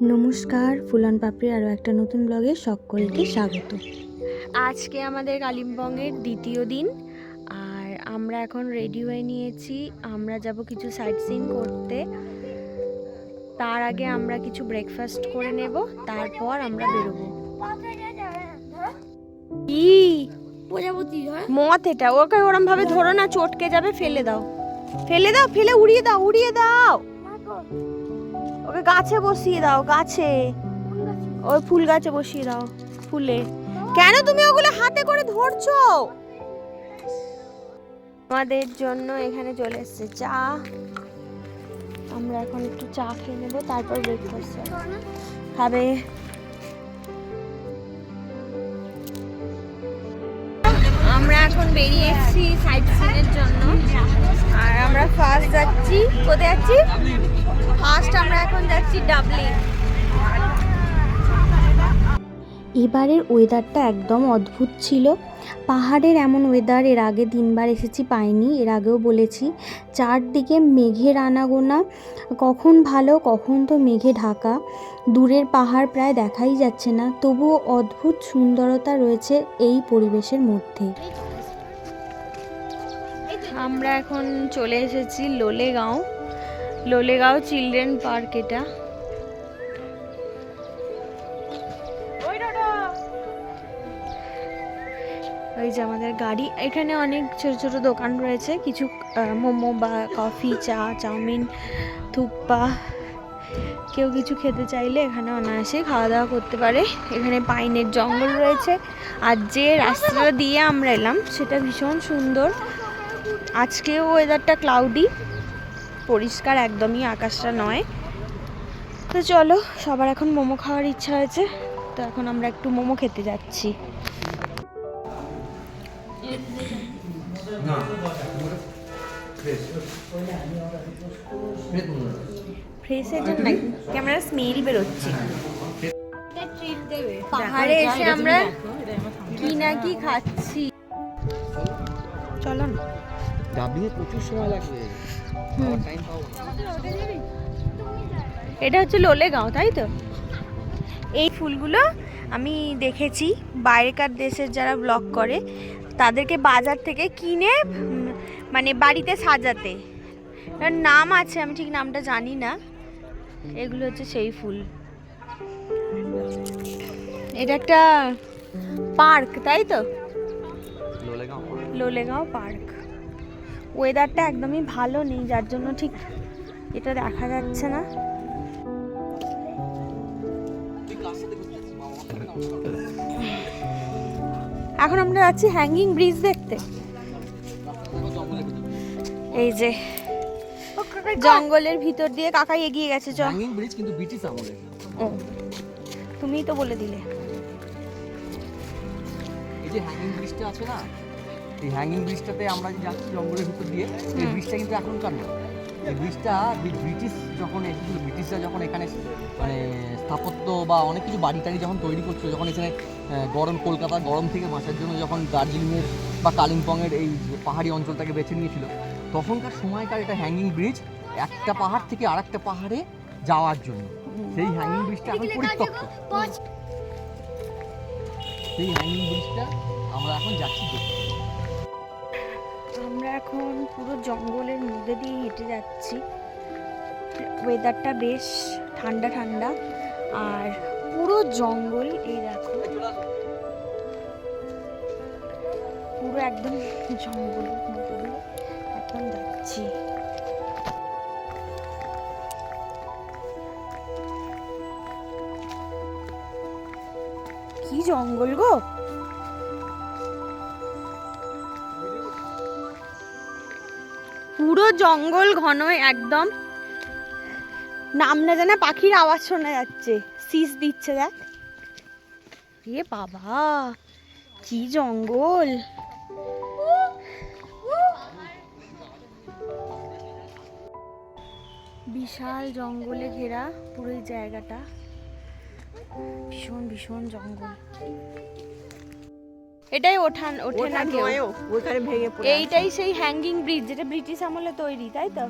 নমস্কার, ফুলন পাপড়ির আরও একটা নতুন ব্লগে সকলকে স্বাগত। আজকে আমাদের কালিম্পংয়ের দ্বিতীয় দিন, আর আমরা এখন রেডি হয়ে নিয়েছি। আমরা যাব কিছু সাইট সিইং করতে। তার আগে আমরা কিছু ব্রেকফাস্ট করে নেব, তারপর আমরা বেরোবো। কি মত এটা? ওকে ওরম ভাবে ধরো না, চটকে যাবে। ফেলে দাও, ফেলে দাও, ফেলে উড়িয়ে দাও, উড়িয়ে দাও। ওকে গাছে বসিয়ে দাও, গাছে, ওই ফুল গাছে বসিয়ে দাও। ফুলে কেন তুমি ওগুলো হাতে করে ধরছো? আমাদের জন্য এখানে চলে এসেছে চা। আমরা এখন একটু চা খেয়ে নেবো, তারপর ব্রেকফাস্ট খাবে। আমরা এখন বেরিয়েছি সাইট সিনের জন্য, আর আমরা ফার্স্ট যাচ্ছি। কোথায় যাচ্ছি? ফার্স্ট আমরা এখন যাচ্ছি ডাবলিং। এবারের ওয়েদারটা একদম অদ্ভুত ছিল। পাহাড়ের এমন ওয়েদার এর আগে 3বার এসেছি, পাইনি। এর আগেও বলেছি, চারদিকে মেঘের আনাগোনা, কখন ভালো কখন তো মেঘে ঢাকা। দূরের পাহাড় প্রায় দেখাই যাচ্ছে না, তবুও অদ্ভুত সুন্দরতা রয়েছে এই পরিবেশের মধ্যে। আমরা এখন চলে এসেছি লোলেগাঁও। Lolegaon children park. এটা ওই যে আমাদের গাড়ি। এখানে অনেক ছোট ছোট দোকান রয়েছে, কিছু মোমো বা কফি, চা, চাউমিন, থুপ্পা। কেউ কিছু খেতে চাইলে এখানে অনায়াসে খাওয়া দাওয়া করতে পারে। এখানে পাইনের জঙ্গল রয়েছে, আর যে রাস্তাটা দিয়ে আমরা এলাম সেটা ভীষণ সুন্দর। আজকেও ওয়েদারটা ক্লাউডি, পরিষ্কার একদমই আকাশটা নয়। তো চলো, সবার এখন মোমো খাওয়ার ইচ্ছা হয়েছে, তো এখন আমরা একটু মোমো খেতে যাচ্ছি। ফ্রেশের জন্য ক্যামেরা স্মেল বেরোচ্ছে। পাহাড়ে এসে আমরা কি না কি খাচ্ছি। চলো না, ডাবলিং এ প্রচুর সময় লাগবে। এটা হচ্ছে লোলেগাঁও, তাই তো? এই ফুলগুলো আমি দেখেছি বাইরেকার দেশের যারা ব্লগ করে, তাদেরকে বাজার থেকে কিনে মানে বাড়িতে সাজাতে। এর নাম আছে, আমি ঠিক নামটা জানি না। এগুলো হচ্ছে সেই ফুল। এটা একটা পার্ক, তাই তো? লোলেগাঁও পার্ক। ওয়েদারটা একদমই ভালো নেই, যার জন্য ঠিক এটা দেখা যাচ্ছে না। এখন আমরা যাচ্ছি হ্যাঙ্গিং ব্রিজ দেখতে। এই যে জঙ্গলের ভিতর দিয়ে কাকা এগিয়ে গেছে। হ্যাঙ্গিং ব্রিজ কিন্তু ব্রিটিশ আমলের। তুমিই তো বলে দিলে। এই যে হ্যাঙ্গিং ব্রিজটা আছে না, এই হ্যাঙ্গিং ব্রিজটাতে আমরা যে যাচ্ছি জঙ্গলের ভিতর দিয়ে, এই ব্রিজটা কিন্তু এখনকার না। এই ব্রিজটা ব্রিটিশ যখন এসেছিল, ব্রিটিশরা যখন এখানে মানে স্থাপত্য বা অনেক কিছু বাড়ি টাড়ি যখন তৈরি করছিল, যখন এখানে গরম, কলকাতার গরম থেকে বাঁচার জন্য যখন দার্জিলিংয়ের বা কালিম্পংয়ের এই পাহাড়ি অঞ্চলটাকে বেছে নিয়েছিল, তখনকার সময়কার এটা হ্যাঙ্গিং ব্রিজ, একটা পাহাড় থেকে আরেকটা পাহাড়ে যাওয়ার জন্য। সেই হ্যাঙ্গিং ব্রিজটা এখন পরিত্যক্ত। সেই হ্যাঙ্গিং ব্রিজটা আমরা এখন যাচ্ছি দেখতে। আমরা এখন পুরো জঙ্গলের মধ্যে দিয়ে হেঁটে যাচ্ছি। ওয়েদারটা বেশ ঠান্ডা ঠান্ডা, আর পুরো জঙ্গল। এই দেখো, পুরো একদম জঙ্গলের মধ্যে দিয়ে এখন যাচ্ছি। কি জঙ্গল গো! পুরো জঙ্গল ঘন, একদম নাম না জানা পাখির আওয়াজ শোনা যাচ্ছে, শীষ দিচ্ছে। দেখ, এ বাবা, কি জঙ্গল! বিশাল জঙ্গলে ঘেরা পুরো এই জায়গাটা, ভীষণ ভীষণ জঙ্গল। এটাই ওঠে না কেউ, ওইখানে ভেঙে পড়ে। এইটাই সেই হ্যাঙ্গিং ব্রিজ যেটা ব্রিটিশ আমলে তৈরি, তাই তো?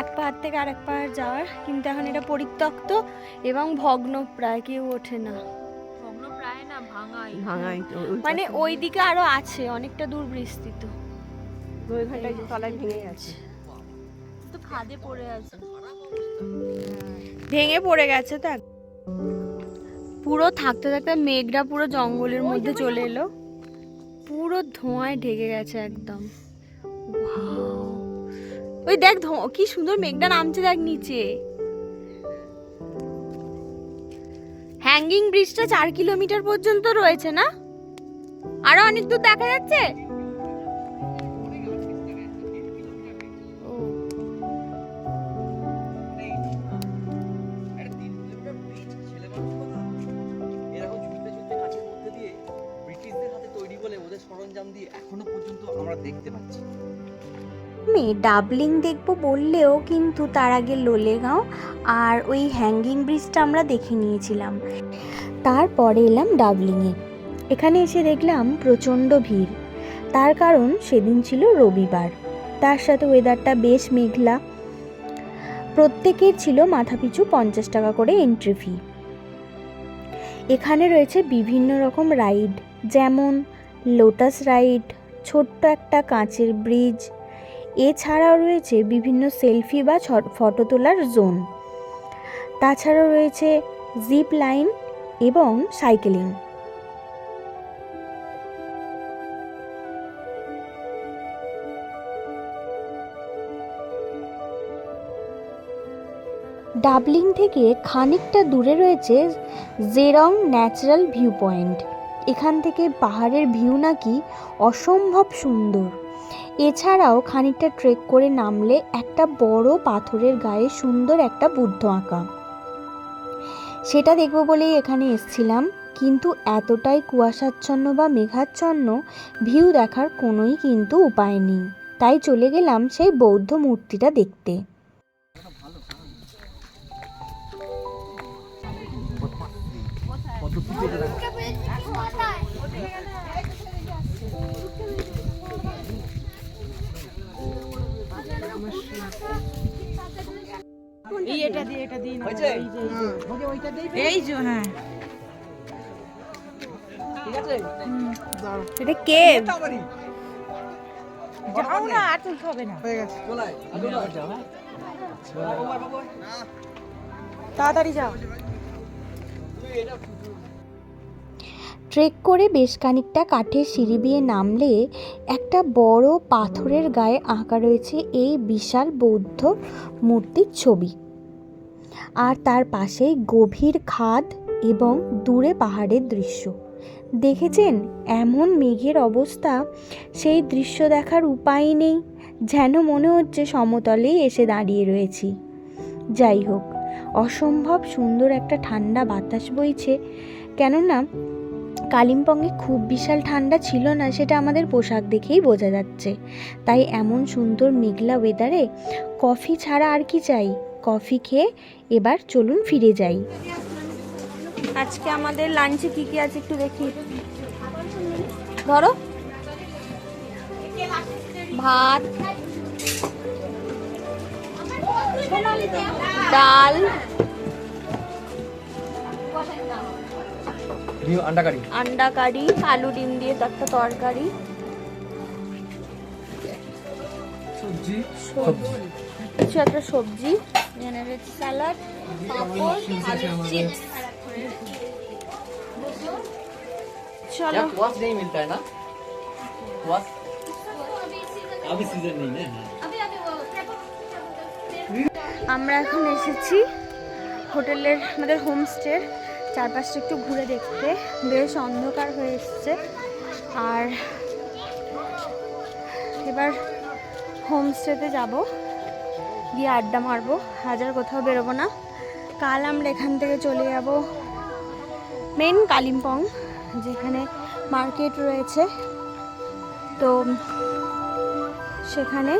এক পাহাড় থেকে আরেক পাহাড় যাওয়ার, কিন্তু এখন এটা পরিত্যক্ত এবং ভগ্ন, প্রায় কেউ ওঠে না। ভগ্ন প্রায় না, ভাঙাই ভাঙাই তো মানে ওইদিকে আরো আছে, অনেকটা দূর বিস্তৃত। ওই ঘাটায় তলায় ভেঙে গেছে, তো খাদে পড়ে আছে। ভেঙে পড়ে গেছে তো। পুরো থাকতে থাকতে মেঘটা পুরো জঙ্গলের মধ্যে চলে এলো, পুরো ধোঁয়ায় ঢেকে গেছে একদম। Wow! ওই দেখ কি সুন্দর মেঘটা নামছে, দেখ নিচে। হ্যাঙ্গিং ব্রিজটা 4 কিলোমিটার পর্যন্ত রয়েছে না? আরো অনেক দূর দেখা যাচ্ছে। ও, সরঞ্জাম দিয়ে এখনো পর্যন্ত আমরা দেখতে পাচ্ছি। আমি ডাবলিং দেখবো বললেও কিন্তু তার আগে লোলেগাঁও আর ওই হ্যাঙ্গিং ব্রিজটা আমরা দেখে নিয়েছিলাম। তারপরে এলাম ডাবলিংয়ে। এখানে এসে দেখলাম প্রচণ্ড ভিড়, তার কারণ সেদিন ছিল রবিবার, তার সাথে ওয়েদারটা বেশ মেঘলা। প্রত্যেকের ছিল মাথাপিছু 50 টাকা করে এন্ট্রি ফি। এখানে রয়েছে বিভিন্ন রকম রাইড, যেমন লোটাস রাইড, ছোট্ট একটা কাঁচের ব্রিজ, এছাড়াও রয়েছে বিভিন্ন সেলফি বা ফটো তোলার জোন। তাছাড়াও রয়েছে জিপ লাইন এবং সাইকেলিং। ডাবলিং থেকে খানিকটা দূরে রয়েছে জেরং ন্যাচারাল ভিউ পয়েন্ট। এখান থেকে পাহাড়ের ভিউ নাকি অসম্ভব সুন্দর। এছাড়াও খানিকটা ট্রেক করে নামলে একটা বড় পাথরের গায়ে সুন্দর একটা বুদ্ধ আঁকা, সেটা দেখবো বলেই এখানে এসেছিলাম, কিন্তু এতটাই কুয়াশাচ্ছন্ন বা মেঘাচ্ছন্ন, ভিউ দেখার কোনোই কিন্তু উপায় নেই। তাই চলে গেলাম সেই বৌদ্ধ মূর্তিটা দেখতে। এটা দিয়ে না, এই যে হ্যাঁ, ঠিক আছে, এটা কেভ। যাও না, আর তুলতে হবে না, চলাই তাড়াতাড়ি যাও। ট্রেক করে বেশ খানিকটা কাঠের সিঁড়ি দিয়ে নামলে একটা বড় পাথরের গায়ে আঁকা রয়েছে এই বিশাল বৌদ্ধ মূর্তির ছবি, আর তার পাশেই গভীর খাদ এবং দূরে পাহাড়ের দৃশ্য। দেখেছেন এমন মেঘের অবস্থা, সেই দৃশ্য দেখার উপায় নেই, যেন মনে হচ্ছে সমতলেই এসে দাঁড়িয়ে রয়েছি। যাই হোক, অসম্ভব সুন্দর একটা ঠান্ডা বাতাস বইছে। কেননা কালিম্পংয়ে খুব বিশাল ঠান্ডা ছিল না, সেটা আমাদের পোশাক দেখেই বোঝা যাচ্ছে। তাই এমন সুন্দর মেঘলা ওয়েদারে কফি ছাড়া আর কি চাই। কফি খেয়ে এবার চলুন ফিরে যাই। আজকে আমাদের লাঞ্চে কি কি আছে একটু দেখি। ধরো, ভাত, ডাল, আন্ডা কারি, আলু ডিম দিয়ে একটা তরকারি, কিছু একটা সবজি, এখানে রয়েছে স্যালাড, পাঁপড়, আলু চিপস। চলো, क्वास नहीं मिलता है ना, क्वास अभी सीजन नहीं है। আমরা এখন এসেছি হোটেলের, আমাদের হোমস্টে। চারপাশটা একটু ঘুরে দেখতে, বেশ অন্ধকার হয়ে এসছে। আর এবার হোমস্টেতে যাব, গিয়ে আড্ডা মারবো, হাজার কোথাও বেরোবো না। কাল আমরা এখান থেকে চলে যাব মেন কালিম্পং, যেখানে মার্কেট রয়েছে। তো সেখানে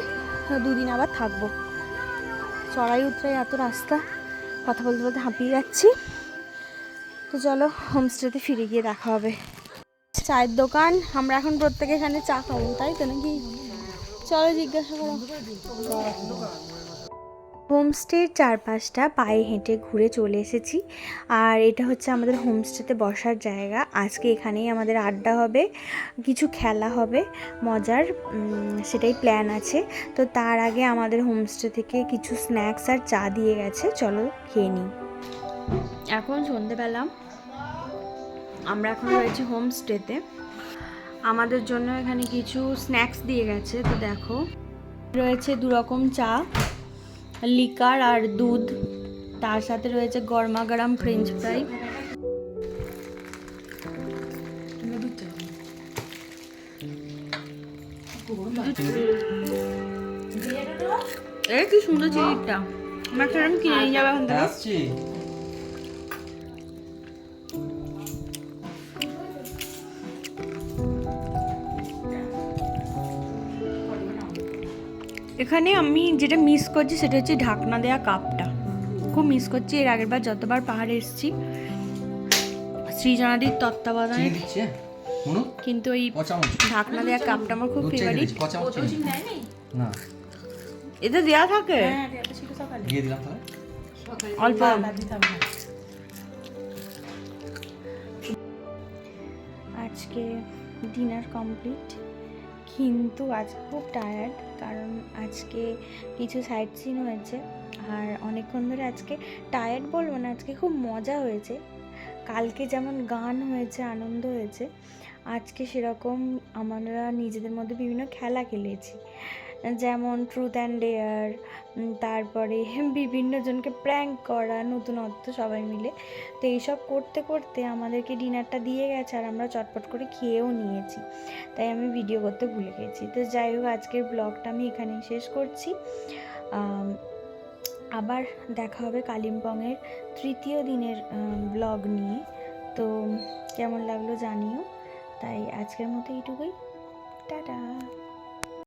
2 দিন আবার থাকবো। চড়াই উতরাই এত রাস্তা, কথা বলতে বলতে হাঁপিয়ে যাচ্ছি। তো চলো হোমস্টেতে ফিরে গিয়ে দেখা হবে। চায়ের দোকান, আমরা এখন প্রত্যেকে এখানে চা খাবো, তাই তো নাকি? চলো জিজ্ঞাসা করো। হোমস্টের চারপাশটা পায়ে হেঁটে ঘুরে চলে এসেছি। আর এটা হচ্ছে আমাদের হোমস্টেতে বসার জায়গা। আজকে এখানেই আমাদের আড্ডা হবে, কিছু খেলা হবে মজার, সেটাই প্ল্যান আছে। তো তার আগে আমাদের হোমস্টে থেকে কিছু স্ন্যাক্স আর চা দিয়ে গেছে, চলো খেয়ে নিই। এখন সন্ধেবেলা, আমরা এখন রয়েছি হোমস্টেতে। আমাদের জন্য এখানে কিছু স্ন্যাক্স দিয়ে গেছে। তো দেখো, রয়েছে 2 রকম চা, লিকার আর দুধ, তার সাথে রয়েছে গরমা গরম ফ্রেঞ্চ ফ্রাই। এই কি সুন্দর চিলিটা, আমার একটা আমি কিনে নিয়ে যাবো এখন থেকে। আসছি। এখানে আমি যেটা মিস করছি সেটা হচ্ছে ঢাকনা দেওয়া কাপটা, খুব মিস করছি। এর আগের বার যতবার পাহাড়ে এসেছি সৃজনাদির তত্ত্বাবধানে, চিনি দিচ্ছে মুনু, কিন্তু এই ক চামচ ঢাকনা দেওয়া কাপটা আমার খুব দুধ চাই ফেভারিট। দিয়েছি, ক চামচ চিনি? না, এতে দেওয়া থাকে দিয়ে দিলাম তাহলে। অল্প। আজকে ডিনার কমপ্লিট, কিন্তু আজকে খুব টায়ার্ড, কারণ আজকে কিছু সাইট সিন হয়েছে আর অনেকক্ষণ ধরে। আজকে টায়ার্ড বলবো না, আজকে খুব মজা হয়েছে। কালকে যেমন গান হয়েছে, আনন্দ হয়েছে, আজকে সেরকম আমরা নিজেদের মধ্যে বিভিন্ন খেলা খেলেছি, যেমন ট্রুথ অ্যান্ড ডেয়ার, তারপরে বিভিন্ন জনকে প্র্যাঙ্ক করা, নতুনত্ব সবাই মিলে। তো এইসব করতে করতে আমাদেরকে ডিনারটা দিয়ে গেছে আর আমরা চটপট করে খেয়েও নিয়েছি, তাই আমি ভিডিও করতে ভুলে গেছি। তো যাই হোক, আজকের ব্লগটা আমি এখানেই শেষ করছি। আবার দেখা হবে কালিম্পংয়ের 3য় দিনের ব্লগ নিয়ে। তো কেমন লাগলো জানিও। তাই আজকের মতো এইটুকুই, টাটা।